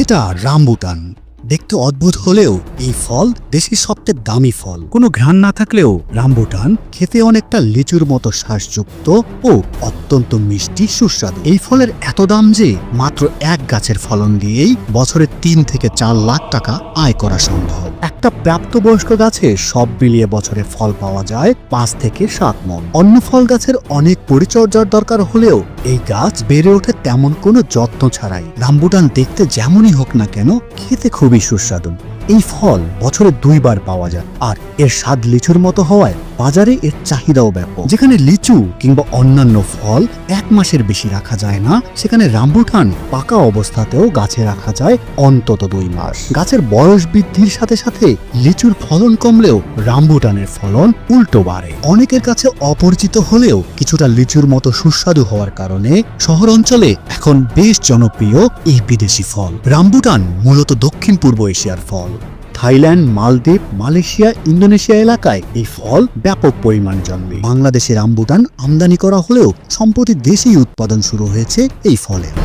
এটা রামবুটান। দেখতে অদ্ভুত হলেও এই ফল দেশের সবচেয়ে দামি ফল। কোনো ঘ্রাণ না থাকলেও রামবুটান খেতে অনেকটা লিচুর মতো শ্বাসযুক্ত ও অত্যন্ত মিষ্টি সুস্বাদু। এই ফলের এত দাম যে মাত্র এক গাছের ফলন দিয়েই বছরে 3 থেকে 4 লাখ টাকা আয় করা সম্ভব। একটা প্রাপ্তবয়স্ক গাছে সব মিলিয়ে বছরে ফল পাওয়া যায় 5 থেকে 7 মণ। অন্য ফল গাছের অনেক পরিচর্যার দরকার হলেও এই গাছ বেড়ে ওঠে তেমন কোনো যত্ন ছাড়াই। রামবুটান দেখতে যেমনই হোক না কেন খেতে খুবই সুস্বাদু। এই ফল বছরে 2 বার পাওয়া যায় আর এর স্বাদ লিচুর মতো হওয়ায় বাজারে এর চাহিদাও ব্যাপক। যেখানে লিচু কিংবা অন্যান্য ফল 1 মাসের বেশি রাখা যায় না, সেখানে রামবুটান পাকা অবস্থাতেও গাছে রাখা যায় অন্তত 2 মাস। গাছের বয়স বৃদ্ধির সাথে সাথে লিচুর ফলন কমলেও রামবুটানের ফলন উল্টো বাড়ে। অনেকের কাছে অপরিচিত হলেও কিছুটা লিচুর মতো সুস্বাদু হওয়ার কারণে শহর অঞ্চলে এখন বেশ জনপ্রিয় এই বিদেশি ফল। রামবুটান মূলত দক্ষিণ পূর্ব এশিয়ার ফল। থাইল্যান্ড, মালদ্বীপ, মালয়েশিয়া, ইন্দোনেশিয়া এলাকায় এই ফল ব্যাপক পরিমাণে জন্মে। বাংলাদেশে রামবুটান আমদানি করা হলেও সম্প্রতি দেশেই উৎপাদন শুরু হয়েছে এই ফলের।